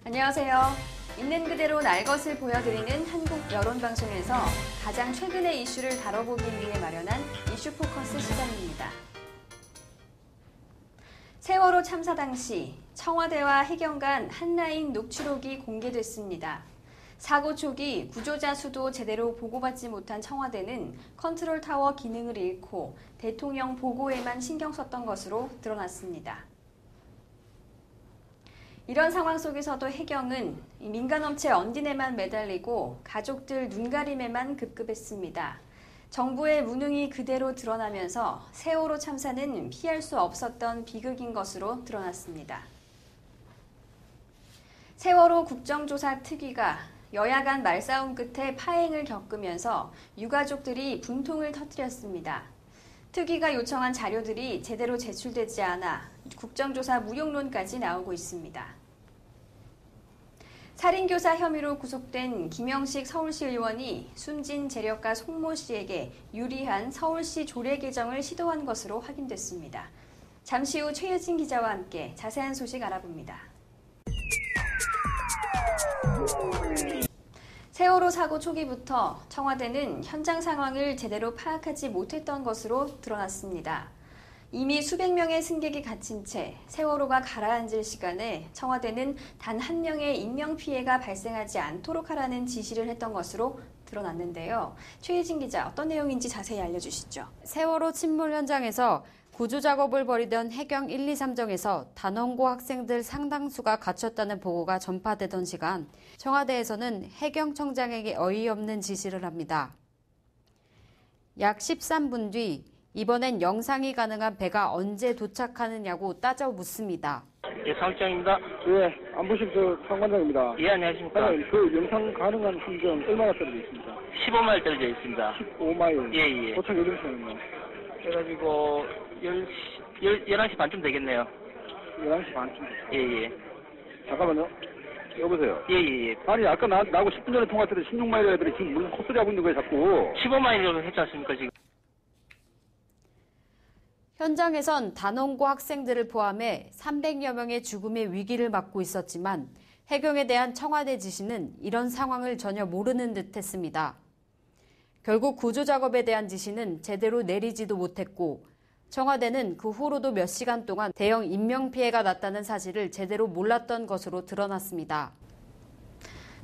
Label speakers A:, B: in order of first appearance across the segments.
A: 안녕하세요. 있는 그대로 날 것을 보여드리는 한국 여론방송에서 가장 최근의 이슈를 다뤄보기 위해 마련한 이슈 포커스 시간입니다. 세월호 참사 당시 청와대와 해경 간 한라인 녹취록이 공개됐습니다. 사고 초기 구조자 수도 제대로 보고받지 못한 청와대는 컨트롤타워 기능을 잃고 대통령 보고에만 신경 썼던 것으로 드러났습니다. 이런 상황 속에서도 해경은 민간업체 언딘에만 매달리고 가족들 눈가림에만 급급했습니다. 정부의 무능이 그대로 드러나면서 세월호 참사는 피할 수 없었던 비극인 것으로 드러났습니다. 세월호 국정조사 특위가 여야 간 말싸움 끝에 파행을 겪으면서 유가족들이 분통을 터뜨렸습니다. 특위가 요청한 자료들이 제대로 제출되지 않아 국정조사 무용론까지 나오고 있습니다. 살인교사 혐의로 구속된 김영식 서울시 의원이 숨진 재력가 송모 씨에게 유리한 서울시 조례 개정을 시도한 것으로 확인됐습니다. 잠시 후 최유진 기자와 함께 자세한 소식 알아봅니다. 세월호 사고 초기부터 청와대는 현장 상황을 제대로 파악하지 못했던 것으로 드러났습니다. 이미 수백 명의 승객이 갇힌 채 세월호가 가라앉을 시간에 청와대는 단 한 명의 인명피해가 발생하지 않도록 하라는 지시를 했던 것으로 드러났는데요. 최혜진 기자, 어떤 내용인지 자세히 알려주시죠.
B: 세월호 침몰 현장에서 구조 작업을 벌이던 해경 1, 2, 3정에서 단원고 학생들 상당수가 갇혔다는 보고가 전파되던 시간, 청와대에서는 해경청장에게 어이없는 지시를 합니다. 약 13분 뒤 이번엔 영상이 가능한 배가 언제 도착하느냐고 따져 묻습니다.
C: 예, 사무장입니다.
D: 예, 안보실 상관장입니다.
C: 예, 안녕하십니까.
D: 그 영상 가능한 함정 얼마나 떨어져 있습니까?
C: 15마일 떨어져 있습니다.
D: 15마일.
C: 예, 예.
D: 도착 예정 시간은요?
C: 그래가지고 11시 반쯤 되겠네요.
D: 11시 반쯤.
C: 예, 예.
D: 잠깐만요. 여보세요.
C: 예, 예, 예.
D: 아니, 아까 나하고 10분 전에 통화했더니 16마일 애들이 지금 무슨 콧소리 하고 있는 거예요, 자꾸.
C: 15마일이라고 했지 않습니까, 지금?
B: 현장에선 단원고 학생들을 포함해 300여 명의 죽음의 위기를 맞고 있었지만 해경에 대한 청와대 지시는 이런 상황을 전혀 모르는 듯했습니다. 결국 구조 작업에 대한 지시는 제대로 내리지도 못했고 청와대는 그 후로도 몇 시간 동안 대형 인명피해가 났다는 사실을 제대로 몰랐던 것으로 드러났습니다.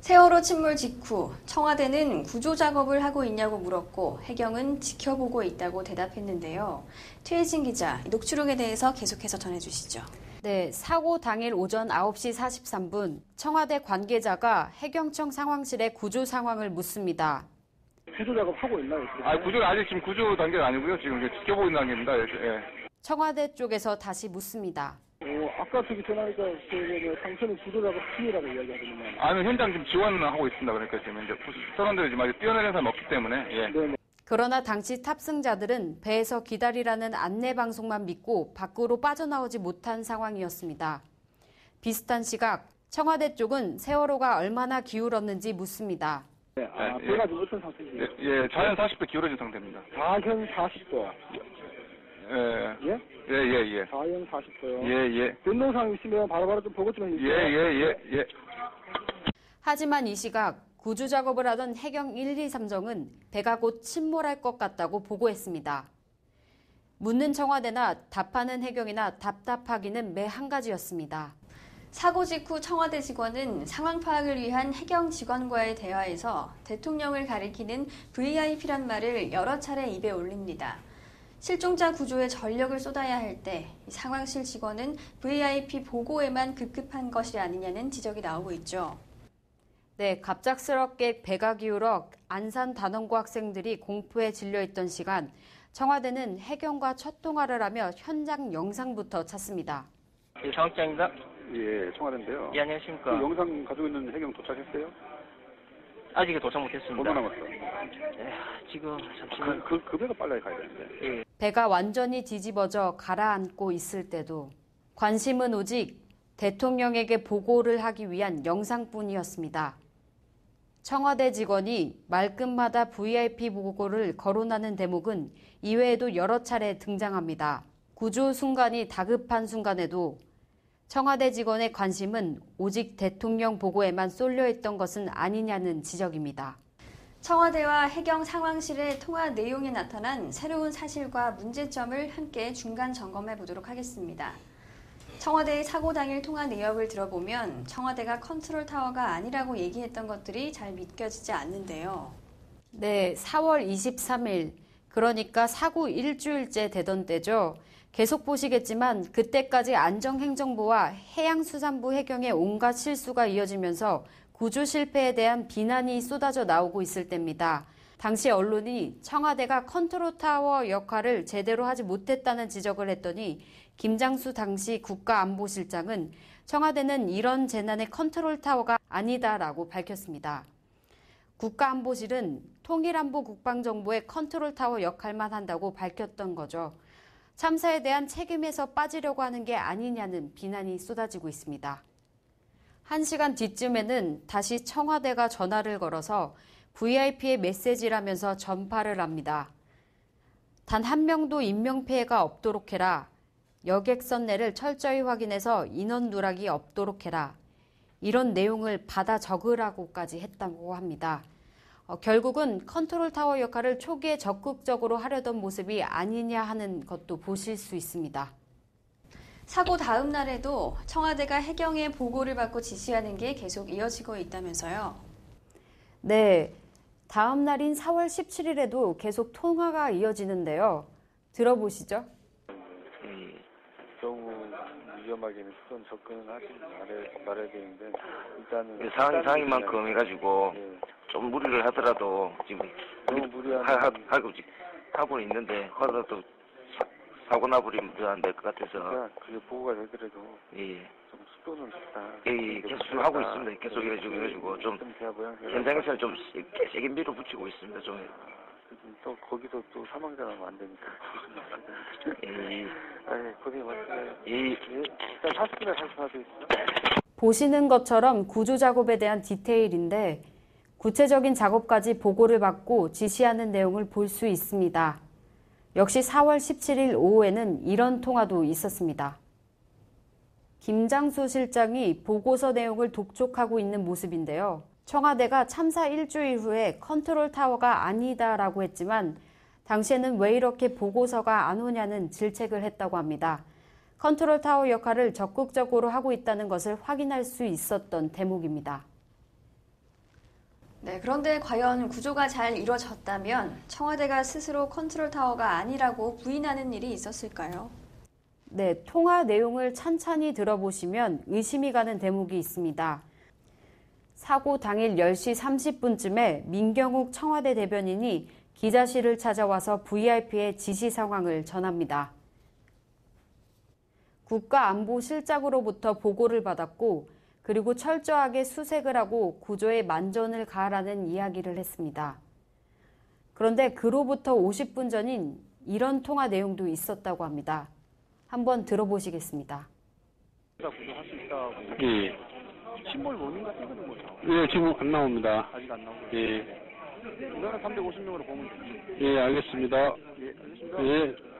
A: 세월호 침몰 직후 청와대는 구조 작업을 하고 있냐고 물었고 해경은 지켜보고 있다고 대답했는데요. 최혜진 기자, 녹취록에 대해서 계속해서 전해주시죠.
B: 네, 사고 당일 오전 9시 43분 청와대 관계자가 해경청 상황실에 구조 상황을 묻습니다.
D: 구조 작업 하고 있나요?
E: 구조가 아직 지금 구조 단계가 아니고요. 지금 지켜보고 있는 단계입니다. 예.
B: 청와대 쪽에서 다시 묻습니다.
D: 아까 저기 전화니까 상처는 구조 작업 중이라고 이야기하거든요.
E: 아니, 현장 지금 지원하고 있습니다. 그러니까 지금 이제 선원들이 지금 아직 뛰어내리는 사람이 없기 때문에. 예.
D: 네네.
B: 그러나 당시 탑승자들은 배에서 기다리라는 안내 방송만 믿고 밖으로 빠져나오지 못한 상황이었습니다. 비슷한 시각 청와대 쪽은 세월호가 얼마나 기울었는지 묻습니다.
D: 네, 배가 지금 어떤 상태인지.
E: 예, 자연 40도 기울어진 상태입니다.
D: 자연 40도.
E: 예?
D: 예?
E: 예.
D: 자연 40도요.
E: 예.
D: 변동사항 있으면 바로바로 좀 보고 좀 해주세요.
E: 예.
B: 하지만 이 시각 구조 작업을 하던 해경 1, 2, 3정은 배가 곧 침몰할 것 같다고 보고했습니다. 묻는 청와대나 답하는 해경이나 답답하기는 매 한 가지였습니다.
A: 사고 직후 청와대 직원은 상황 파악을 위한 해경 직원과의 대화에서 대통령을 가리키는 VIP란 말을 여러 차례 입에 올립니다. 실종자 구조에 전력을 쏟아야 할 때 상황실 직원은 VIP 보고에만 급급한 것이 아니냐는 지적이 나오고 있죠.
B: 네, 갑작스럽게 배가 기울어 안산 단원고 학생들이 공포에 질려있던 시간, 청와대는 해경과 첫 통화를 하며 현장 영상부터 찾습니다.
C: 예, 사무장입니다.
D: 예, 청와대인데요.
C: 예, 안녕하십니까.
D: 그 영상 가지고 있는 해경 도착했어요?
C: 아직 도착 못했습니다.
D: 얼마 남았어?
C: 예, 지금 잠시만.
D: 그 배가 빨리 가야 되는데.
C: 예.
B: 배가 완전히 뒤집어져 가라앉고 있을 때도 관심은 오직 대통령에게 보고를 하기 위한 영상뿐이었습니다. 청와대 직원이 말끝마다 VIP 보고를 거론하는 대목은 이외에도 여러 차례 등장합니다. 구조 순간이 다급한 순간에도 청와대 직원의 관심은 오직 대통령 보고에만 쏠려 있던 것은 아니냐는 지적입니다.
A: 청와대와 해경 상황실의 통화 내용에 나타난 새로운 사실과 문제점을 함께 중간 점검해 보도록 하겠습니다. 청와대의 사고 당일 통화 내역을 들어보면 청와대가 컨트롤 타워가 아니라고 얘기했던 것들이 잘 믿겨지지 않는데요.
B: 네, 4월 23일, 그러니까 사고 일주일째 되던 때죠. 계속 보시겠지만 그때까지 안전행정부와 해양수산부 해경의 온갖 실수가 이어지면서 구조 실패에 대한 비난이 쏟아져 나오고 있을 때입니다. 당시 언론이 청와대가 컨트롤 타워 역할을 제대로 하지 못했다는 지적을 했더니 김장수 당시 국가안보실장은 청와대는 이런 재난의 컨트롤 타워가 아니다라고 밝혔습니다. 국가안보실은 통일안보 국방정보의 컨트롤 타워 역할만 한다고 밝혔던 거죠. 참사에 대한 책임에서 빠지려고 하는 게 아니냐는 비난이 쏟아지고 있습니다. 1시간 뒤쯤에는 다시 청와대가 전화를 걸어서 VIP의 메시지라면서 전파를 합니다. 단 한 명도 인명피해가 없도록 해라. 여객선 내를 철저히 확인해서 인원 누락이 없도록 해라. 이런 내용을 받아 적으라고까지 했다고 합니다. 결국은 컨트롤 타워 역할을 초기에 적극적으로 하려던 모습이 아니냐 하는 것도 보실 수 있습니다.
A: 사고 다음 날에도 청와대가 해경의 보고를 받고 지시하는 게 계속 이어지고 있다면서요?
B: 네, 다음 날인 4월 17일에도 계속 통화가 이어지는데요. 들어보시죠.
F: 너무 위험하게는 수선 접근은 하지 말아야 되는데 일단은
G: 상황이 만큼 해가지고
F: 예.
G: 좀 무리를 하더라도 지금
F: 너무 무리하면
G: 하고 있는데 하더라도 사고 나버리면 안 될 것 같아서
F: 그러니까 그게 보고가 되더라도
G: 예.
F: 좀 수도는 좋다.
G: 예, 계속 하고 있습니다. 계속 해가지고 좀 현장에서는 좀 세게 밀어붙이고 있습니다. 좀.
F: 또 거기서 또 사망자 나면 안 되니까.
G: 예.
F: 고생이 많습니다.
G: 예.
F: 일단 40분에 다시 봐주겠습니다.
B: 보시는 것처럼 구조 작업에 대한 디테일인데 구체적인 작업까지 보고를 받고 지시하는 내용을 볼 수 있습니다. 역시 4월 17일 오후에는 이런 통화도 있었습니다. 김장수 실장이 보고서 내용을 독촉하고 있는 모습인데요. 청와대가 참사 일주일 후에 컨트롤 타워가 아니다라고 했지만 당시에는 왜 이렇게 보고서가 안 오냐는 질책을 했다고 합니다. 컨트롤 타워 역할을 적극적으로 하고 있다는 것을 확인할 수 있었던 대목입니다.
A: 네, 그런데 과연 구조가 잘 이루어졌다면 청와대가 스스로 컨트롤 타워가 아니라고 부인하는 일이 있었을까요?
B: 네, 통화 내용을 찬찬히 들어보시면 의심이 가는 대목이 있습니다. 사고 당일 10시 30분쯤에 민경욱 청와대 대변인이 기자실을 찾아와서 VIP의 지시 상황을 전합니다. 국가안보실장으로부터 보고를 받았고 그리고 철저하게 수색을 하고 구조에 만전을 가하라는 이야기를 했습니다. 그런데 그로부터 50분 전인 이런 통화 내용도 있었다고 합니다. 한번 들어보시겠습니다.
D: 구조할 수 있다고.
E: 예.
D: 신몰 모닝 같은 거는 뭐 나와요?
E: 예, 지금 안 나옵니다.
D: 아직 안 나오고.
E: 예.
D: 이거는 350명으로 보면 되죠.
E: 예, 알겠습니다.
D: 예, 알겠습니다.
E: 예.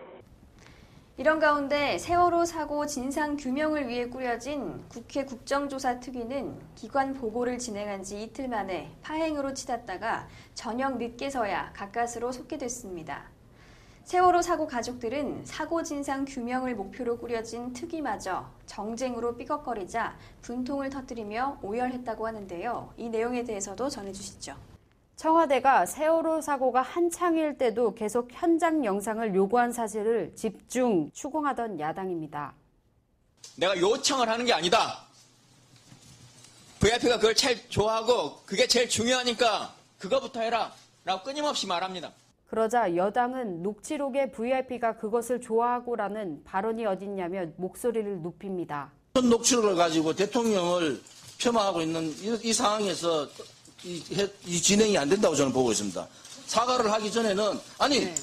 A: 이런 가운데 세월호 사고 진상 규명을 위해 꾸려진 국회 국정조사특위는 기관 보고를 진행한 지 이틀 만에 파행으로 치닫다가 저녁 늦게서야 가까스로 속게됐습니다. 세월호 사고 가족들은 사고 진상 규명을 목표로 꾸려진 특위마저 정쟁으로 삐걱거리자 분통을 터뜨리며 오열했다고 하는데요. 이 내용에 대해서도 전해주시죠.
B: 청와대가 세월호 사고가 한창일 때도 계속 현장 영상을 요구한 사실을 집중 추궁하던 야당입니다.
H: 내가 요청을 하는 게 아니다. VIP가 그걸 제일 좋아하고 그게 제일 중요하니까 그거부터 해라 라고 끊임없이 말합니다.
B: 그러자 여당은 녹취록에 VIP가 그것을 좋아하고라는 발언이 어딨냐며 목소리를 높입니다.
I: 녹취록을 가지고 대통령을 폄하하고 있는 이 상황에서 이 진행이 안 된다고 저는 보고 있습니다. 사과를 하기 전에는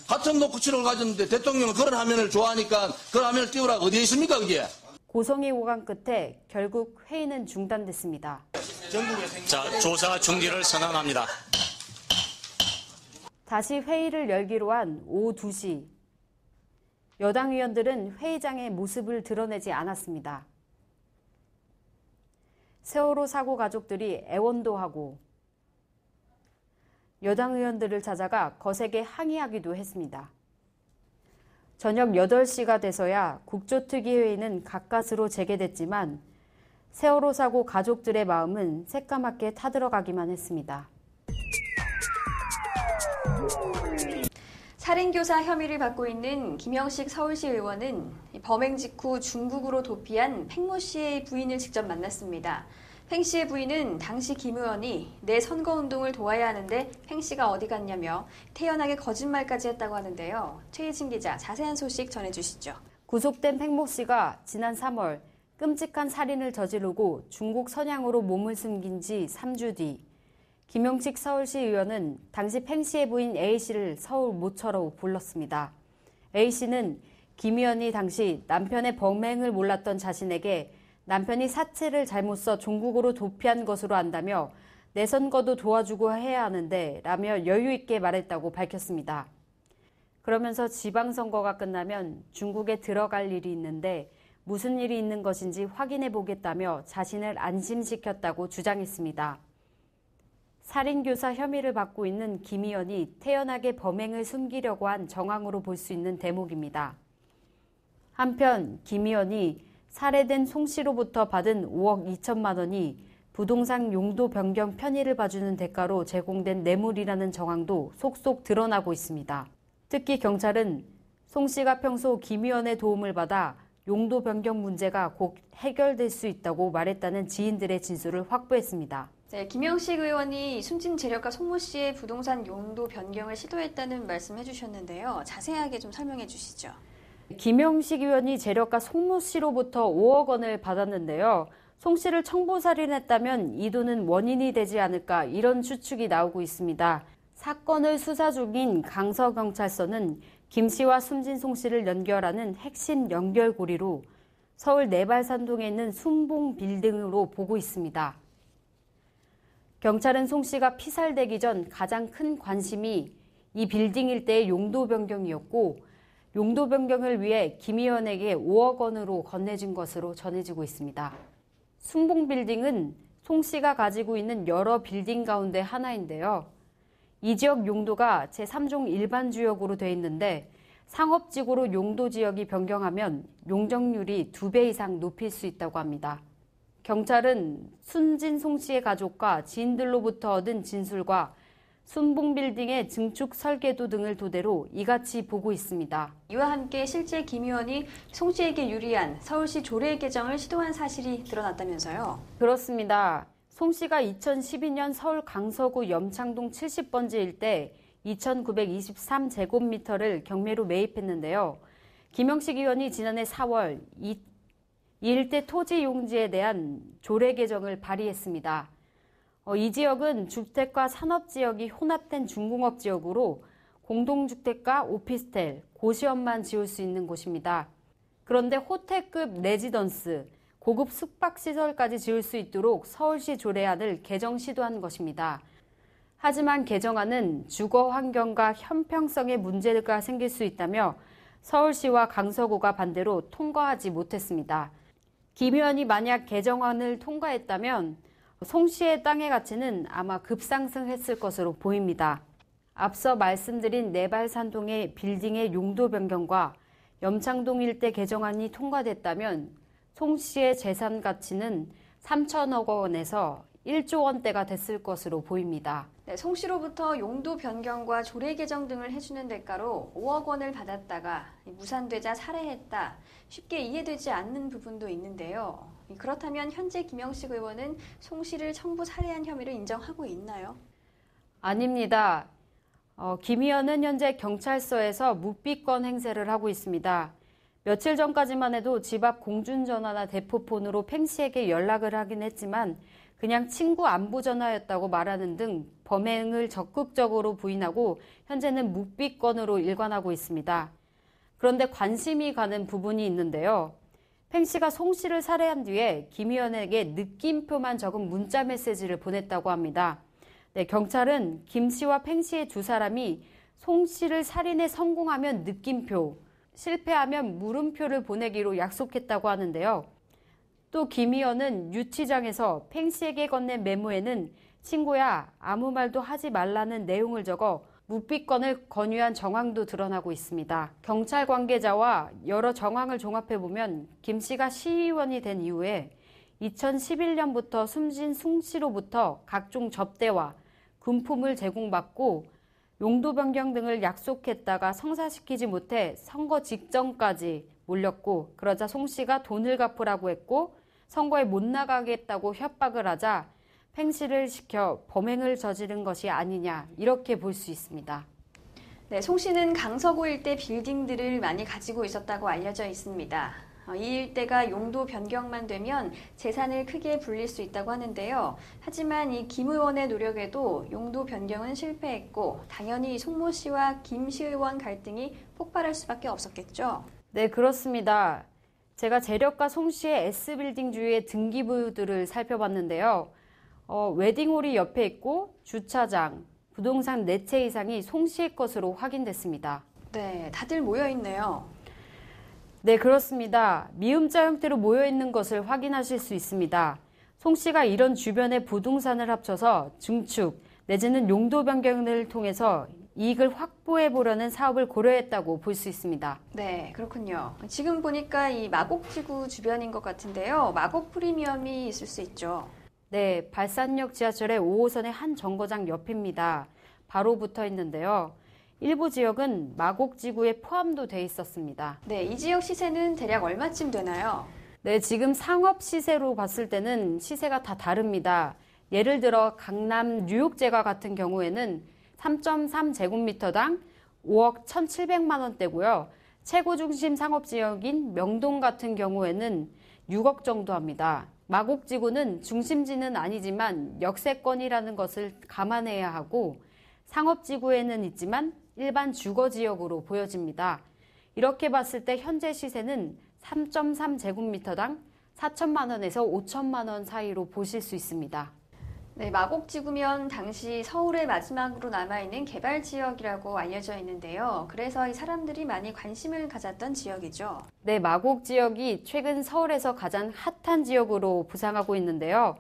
I: 같은 녹취록을 가졌는데 대통령은 그런 화면을 좋아하니까 그런 화면을 띄우라고 어디에 있습니까 그게?
B: 고성의 오간 끝에 결국 회의는 중단됐습니다.
J: 자, 조사 중지를 선언합니다.
B: 다시 회의를 열기로 한 오후 2시. 여당 의원들은 회의장에 모습을 드러내지 않았습니다. 세월호 사고 가족들이 애원도 하고 여당 의원들을 찾아가 거세게 항의하기도 했습니다. 저녁 8시가 돼서야 국조특위회의는 가까스로 재개됐지만 세월호 사고 가족들의 마음은 새까맣게 타들어가기만 했습니다.
A: 살인교사 혐의를 받고 있는 김영식 서울시 의원은 범행 직후 중국으로 도피한 팽모 씨의 부인을 직접 만났습니다. 팽 씨의 부인은 당시 김 의원이 내 선거운동을 도와야 하는데 팽 씨가 어디 갔냐며 태연하게 거짓말까지 했다고 하는데요. 최희진 기자 자세한 소식 전해주시죠.
B: 구속된 팽모 씨가 지난 3월 끔찍한 살인을 저지르고 중국 선양으로 몸을 숨긴 지 3주 뒤 김영식 서울시 의원은 당시 팽 씨의 부인 A 씨를 서울 모처로 불렀습니다. A 씨는 김 의원이 당시 남편의 범행을 몰랐던 자신에게 남편이 사체를 잘못 써 중국으로 도피한 것으로 안다며 내 선거도 도와주고 해야 하는데 라며 여유 있게 말했다고 밝혔습니다. 그러면서 지방선거가 끝나면 중국에 들어갈 일이 있는데 무슨 일이 있는 것인지 확인해 보겠다며 자신을 안심시켰다고 주장했습니다. 살인교사 혐의를 받고 있는 김 의원이 태연하게 범행을 숨기려고 한 정황으로 볼 수 있는 대목입니다. 한편 김 의원이 살해된 송 씨로부터 받은 5억 2천만 원이 부동산 용도 변경 편의를 봐주는 대가로 제공된 뇌물이라는 정황도 속속 드러나고 있습니다. 특히 경찰은 송 씨가 평소 김 의원의 도움을 받아 용도 변경 문제가 곧 해결될 수 있다고 말했다는 지인들의 진술을 확보했습니다.
A: 네, 김영식 의원이 숨진 재력가 송모 씨의 부동산 용도 변경을 시도했다는 말씀 해주셨는데요. 자세하게 좀 설명해 주시죠.
B: 김영식 의원이 재력가 송모 씨로부터 5억 원을 받았는데요. 송 씨를 청부살인했다면 이 돈은 원인이 되지 않을까 이런 추측이 나오고 있습니다. 사건을 수사 중인 강서경찰서는 김 씨와 숨진 송 씨를 연결하는 핵심 연결고리로 서울 내발산동에 있는 순봉 빌딩으로 보고 있습니다. 경찰은 송 씨가 피살되기 전 가장 큰 관심이 이 빌딩 일대의 용도 변경이었고 용도 변경을 위해 김 의원에게 5억 원으로 건네준 것으로 전해지고 있습니다. 순봉 빌딩은 송 씨가 가지고 있는 여러 빌딩 가운데 하나인데요. 이 지역 용도가 제3종 일반 주역으로 돼 있는데 상업지구로 용도 지역이 변경하면 용적률이 2배 이상 높일 수 있다고 합니다. 경찰은 숨진 송 씨의 가족과 지인들로부터 얻은 진술과 순봉 빌딩의 증축 설계도 등을 토대로 이같이 보고 있습니다.
A: 이와 함께 실제 김 의원이 송 씨에게 유리한 서울시 조례 개정을 시도한 사실이 드러났다면서요?
B: 그렇습니다. 송 씨가 2012년 서울 강서구 염창동 70번지 일대 2,923제곱미터를 경매로 매입했는데요. 김영식 의원이 지난해 4월 이 일대 토지 용지에 대한 조례 개정을 발의했습니다. 이 지역은 주택과 산업지역이 혼합된 중공업 지역으로 공동주택과 오피스텔, 고시원만 지을 수 있는 곳입니다. 그런데 호텔급 레지던스, 고급 숙박시설까지 지을 수 있도록 서울시 조례안을 개정 시도한 것입니다. 하지만 개정안은 주거 환경과 형평성에 문제가 생길 수 있다며 서울시와 강서구가 반대로 통과하지 못했습니다. 김 의원이 만약 개정안을 통과했다면 송 씨의 땅의 가치는 아마 급상승했을 것으로 보입니다. 앞서 말씀드린 내발산동의 빌딩의 용도 변경과 염창동 일대 개정안이 통과됐다면 송 씨의 재산 가치는 3천억 원에서 1조 원대가 됐을 것으로 보입니다.
A: 네, 송 씨로부터 용도 변경과 조례 개정 등을 해주는 대가로 5억 원을 받았다가 무산되자 살해했다. 쉽게 이해되지 않는 부분도 있는데요. 그렇다면 현재 김영식 의원은 송 씨를 청부 살해한 혐의를 인정하고 있나요?
B: 아닙니다. 김 의원은 현재 경찰서에서 묵비권 행세를 하고 있습니다. 며칠 전까지만 해도 집 앞 공중전화나 대포폰으로 팽 씨에게 연락을 하긴 했지만 그냥 친구 안부 전화였다고 말하는 등 범행을 적극적으로 부인하고 현재는 묵비권으로 일관하고 있습니다. 그런데 관심이 가는 부분이 있는데요. 팽 씨가 송 씨를 살해한 뒤에 김 의원에게 느낌표만 적은 문자 메시지를 보냈다고 합니다. 네, 경찰은 김 씨와 팽 씨의 두 사람이 송 씨를 살인에 성공하면 느낌표, 실패하면 물음표를 보내기로 약속했다고 하는데요. 또 김 의원은 유치장에서 팽 씨에게 건넨 메모에는 친구야 아무 말도 하지 말라는 내용을 적어 묵비권을 권유한 정황도 드러나고 있습니다. 경찰 관계자와 여러 정황을 종합해보면 김 씨가 시의원이 된 이후에 2011년부터 숨진 송 씨로부터 각종 접대와 금품을 제공받고 용도 변경 등을 약속했다가 성사시키지 못해 선거 직전까지 몰렸고, 그러자 송 씨가 돈을 갚으라고 했고 선거에 못 나가겠다고 협박을 하자 팽 씨를 시켜 범행을 저지른 것이 아니냐, 이렇게 볼 수 있습니다.
A: 네, 송 씨는 강서구 일대 빌딩들을 많이 가지고 있었다고 알려져 있습니다. 이 일대가 용도 변경만 되면 재산을 크게 불릴 수 있다고 하는데요. 하지만 이 김 의원의 노력에도 용도 변경은 실패했고 당연히 송모 씨와 김 시의원 갈등이 폭발할 수밖에 없었겠죠.
B: 네, 그렇습니다. 제가 재력가 송 씨의 S빌딩 주위의 등기부들을 살펴봤는데요. 웨딩홀이 옆에 있고 주차장, 부동산 4채 이상이 송 씨의 것으로 확인됐습니다.
A: 네, 다들 모여있네요.
B: 네, 그렇습니다. 미음자 형태로 모여있는 것을 확인하실 수 있습니다. 송 씨가 이런 주변의 부동산을 합쳐서 증축 내지는 용도 변경을 통해서 이익을 확보해 보려는 사업을 고려했다고 볼 수 있습니다.
A: 네, 그렇군요. 지금 보니까 이 마곡지구 주변인 것 같은데요. 마곡 프리미엄이 있을 수 있죠.
B: 네, 발산역 지하철의 5호선의 한 정거장 옆입니다. 바로 붙어 있는데요. 일부 지역은 마곡지구에 포함도 돼 있었습니다.
A: 네, 이 지역 시세는 대략 얼마쯤 되나요?
B: 네, 지금 상업 시세로 봤을 때는 시세가 다 다릅니다. 예를 들어 강남 뉴욕제가 같은 경우에는 3.3제곱미터당 5억 1,700만 원대고요. 최고 중심 상업지역인 명동 같은 경우에는 6억 정도 합니다. 마곡지구는 중심지는 아니지만 역세권이라는 것을 감안해야 하고 상업지구에는 있지만 일반 주거지역으로 보여집니다. 이렇게 봤을 때 현재 시세는 3.3제곱미터당 4천만 원에서 5천만 원 사이로 보실 수 있습니다.
A: 네, 마곡지구면 당시 서울의 마지막으로 남아있는 개발지역이라고 알려져 있는데요. 그래서 이 사람들이 많이 관심을 가졌던 지역이죠.
B: 네, 마곡 지역이 최근 서울에서 가장 핫한 지역으로 부상하고 있는데요.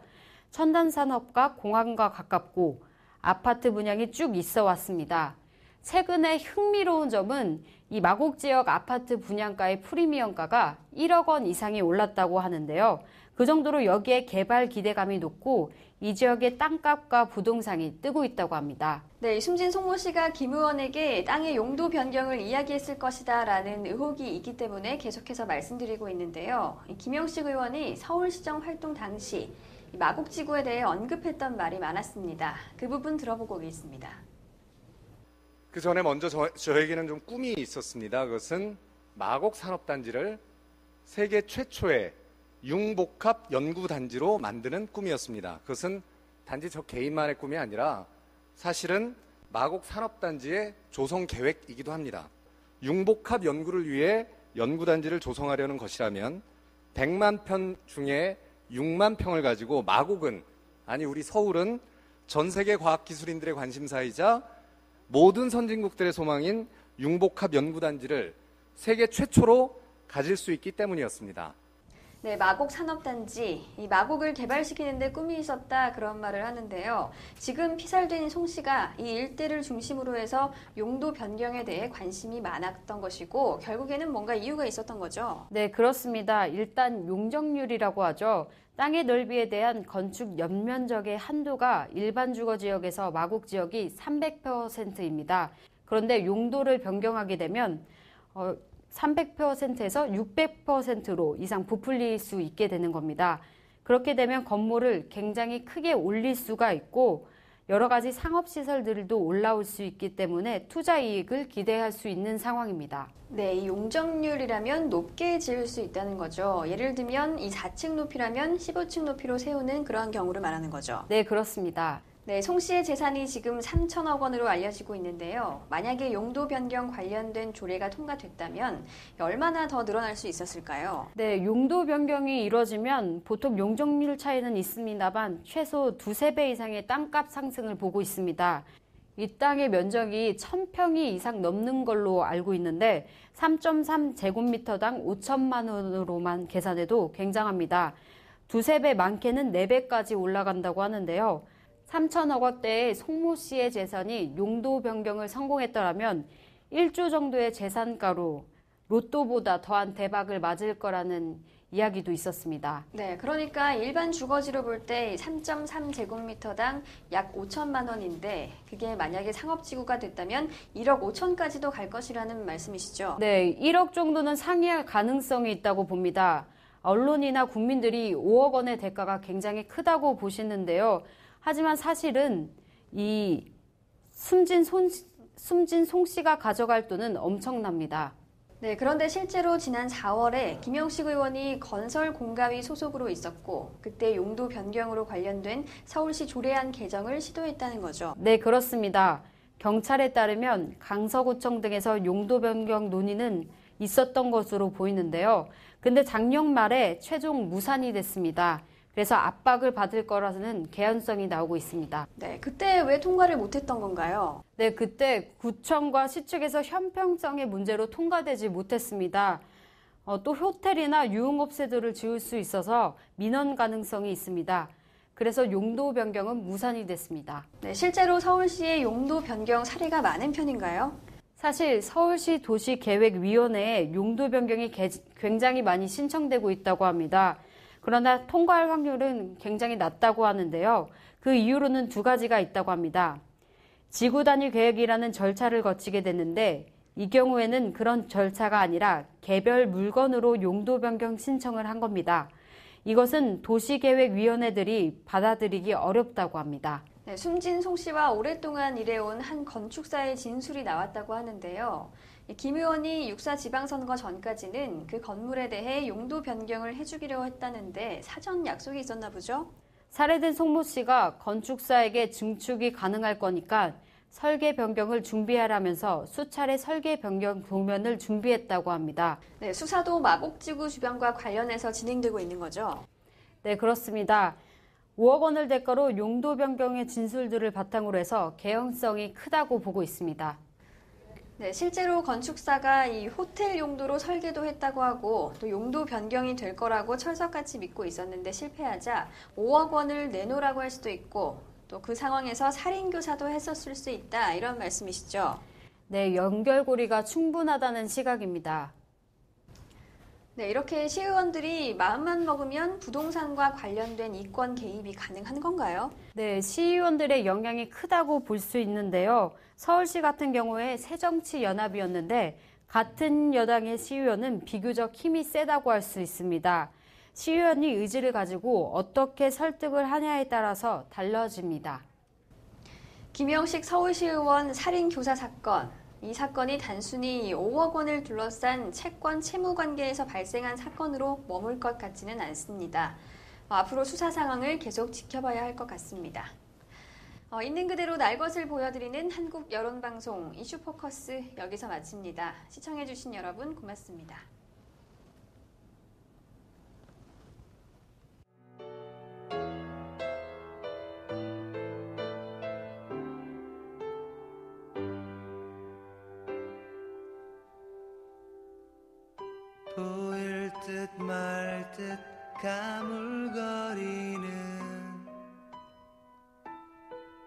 B: 첨단산업과 공항과 가깝고 아파트 분양이 쭉 있어 왔습니다. 최근에 흥미로운 점은 이 마곡 지역 아파트 분양가의 프리미엄가가 1억 원 이상이 올랐다고 하는데요. 그 정도로 여기에 개발 기대감이 높고 이 지역의 땅값과 부동산이 뜨고 있다고 합니다.
A: 네, 숨진 송모 씨가 김 의원에게 땅의 용도 변경을 이야기했을 것이다 라는 의혹이 있기 때문에 계속해서 말씀드리고 있는데요. 김영식 의원이 서울시정 활동 당시 마곡지구에 대해 언급했던 말이 많았습니다. 그 부분 들어보고 오겠습니다.
K: 그 전에 먼저 저에게는 좀 꿈이 있었습니다. 그것은 마곡 산업단지를 세계 최초의 융복합 연구단지로 만드는 꿈이었습니다. 그것은 단지 저 개인만의 꿈이 아니라 사실은 마곡 산업단지의 조성 계획이기도 합니다. 융복합 연구를 위해 연구단지를 조성하려는 것이라면 100만 평 중에 6만 평을 가지고 마곡은, 아니 우리 서울은 전 세계 과학기술인들의 관심사이자 모든 선진국들의 소망인 융복합 연구단지를 세계 최초로 가질 수 있기 때문이었습니다.
A: 네, 마곡 산업단지, 이 마곡을 개발시키는 데 꿈이 있었다 그런 말을 하는데요. 지금 피살된 송 씨가 이 일대를 중심으로 해서 용도 변경에 대해 관심이 많았던 것이고 결국에는 뭔가 이유가 있었던 거죠.
B: 네, 그렇습니다. 일단 용적률이라고 하죠. 땅의 넓이에 대한 건축 연면적의 한도가 일반 주거지역에서 마곡 지역이 300%입니다. 그런데 용도를 변경하게 되면 300%에서 600%로 이상 부풀릴 수 있게 되는 겁니다. 그렇게 되면 건물을 굉장히 크게 올릴 수가 있고 여러 가지 상업시설들도 올라올 수 있기 때문에 투자 이익을 기대할 수 있는 상황입니다.
A: 네, 이 용적률이라면 높게 지을 수 있다는 거죠. 예를 들면 이 4층 높이라면 15층 높이로 세우는 그런 경우를 말하는 거죠.
B: 네, 그렇습니다.
A: 네, 송 씨의 재산이 지금 3천억 원으로 알려지고 있는데요. 만약에 용도 변경 관련된 조례가 통과됐다면 얼마나 더 늘어날 수 있었을까요?
B: 네, 용도 변경이 이루어지면 보통 용적률 차이는 있습니다만 최소 2~3배 이상의 땅값 상승을 보고 있습니다. 이 땅의 면적이 1,000평이 이상 넘는 걸로 알고 있는데 3.3제곱미터당 5천만 원으로만 계산해도 굉장합니다. 두세 배, 많게는 4배까지 올라간다고 하는데요. 3천억 원대의 송모 씨의 재산이 용도 변경을 성공했더라면 1조 정도의 재산가로 로또보다 더한 대박을 맞을 거라는 이야기도 있었습니다.
A: 네, 그러니까 일반 주거지로 볼 때 3.3제곱미터당 약 5천만 원인데 그게 만약에 상업지구가 됐다면 1억 5천까지도 갈 것이라는 말씀이시죠?
B: 네, 1억 정도는 상회할 가능성이 있다고 봅니다. 언론이나 국민들이 5억 원의 대가가 굉장히 크다고 보시는데요. 하지만 사실은 이 숨진 송 씨가 가져갈 돈은 엄청납니다.
A: 네, 그런데 실제로 지난 4월에 김영식 의원이 건설공가위 소속으로 있었고 그때 용도 변경으로 관련된 서울시 조례안 개정을 시도했다는 거죠.
B: 네, 그렇습니다. 경찰에 따르면 강서구청 등에서 용도 변경 논의는 있었던 것으로 보이는데요. 근데 작년 말에 최종 무산이 됐습니다. 그래서 압박을 받을 거라는 개연성이 나오고 있습니다.
A: 네, 그때 왜 통과를 못했던 건가요?
B: 네, 그때 구청과 시 측에서 형평성의 문제로 통과되지 못했습니다. 또 호텔이나 유흥업체들을 지을 수 있어서 민원 가능성이 있습니다. 그래서 용도 변경은 무산이 됐습니다.
A: 네, 실제로 서울시의 용도 변경 사례가 많은 편인가요?
B: 사실 서울시 도시계획위원회에 용도 변경이 굉장히 많이 신청되고 있다고 합니다. 그러나 통과할 확률은 굉장히 낮다고 하는데요. 그 이유로는 두 가지가 있다고 합니다. 지구 단위 계획이라는 절차를 거치게 되는데 이 경우에는 그런 절차가 아니라 개별 물건으로 용도 변경 신청을 한 겁니다. 이것은 도시계획위원회들이 받아들이기 어렵다고 합니다.
A: 네, 숨진 송 씨와 오랫동안 일해온 한 건축사의 진술이 나왔다고 하는데요. 김 의원이 6.4 지방선거 전까지는 그 건물에 대해 용도 변경을 해주기로 했다는데 사전 약속이 있었나 보죠?
B: 살해된 송모 씨가 건축사에게 증축이 가능할 거니까 설계 변경을 준비하라면서 수차례 설계 변경 도면을 준비했다고 합니다.
A: 네, 수사도 마곡지구 주변과 관련해서 진행되고 있는 거죠?
B: 네, 그렇습니다. 5억 원을 대가로 용도 변경의 진술들을 바탕으로 해서 개연성이 크다고 보고 있습니다.
A: 네, 실제로 건축사가 이 호텔 용도로 설계도 했다고 하고 또 용도 변경이 될 거라고 철석같이 믿고 있었는데 실패하자 5억 원을 내놓으라고 할 수도 있고 또 그 상황에서 살인교사도 했었을 수 있다 이런 말씀이시죠?
B: 네, 연결고리가 충분하다는 시각입니다.
A: 네, 이렇게 시의원들이 마음만 먹으면 부동산과 관련된 이권 개입이 가능한 건가요?
B: 네, 시의원들의 영향이 크다고 볼 수 있는데요. 서울시 같은 경우에 새정치연합이었는데 같은 여당의 시의원은 비교적 힘이 세다고 할 수 있습니다. 시의원이 의지를 가지고 어떻게 설득을 하냐에 따라서 달라집니다.
A: 김영식 서울시의원 살인교사 사건. 이 사건이 단순히 5억 원을 둘러싼 채권 채무 관계에서 발생한 사건으로 머물 것 같지는 않습니다. 앞으로 수사 상황을 계속 지켜봐야 할 것 같습니다. 있는 그대로 날 것을 보여드리는 한국 여론방송 이슈포커스 여기서 마칩니다. 시청해주신 여러분 고맙습니다.
L: 보일 듯 말 듯 가물거리는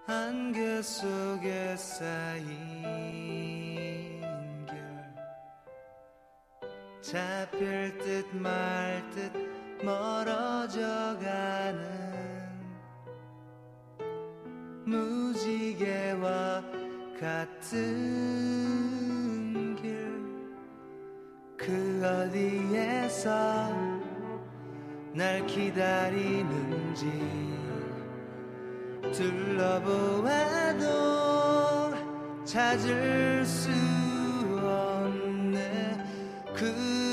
L: 안개 속에 쌓인 결 잡힐 듯 말 듯 멀어져 가는 무지개와 같은 길 그 어디에서 날 기다리는지 둘러보아도 찾을 수 없네 그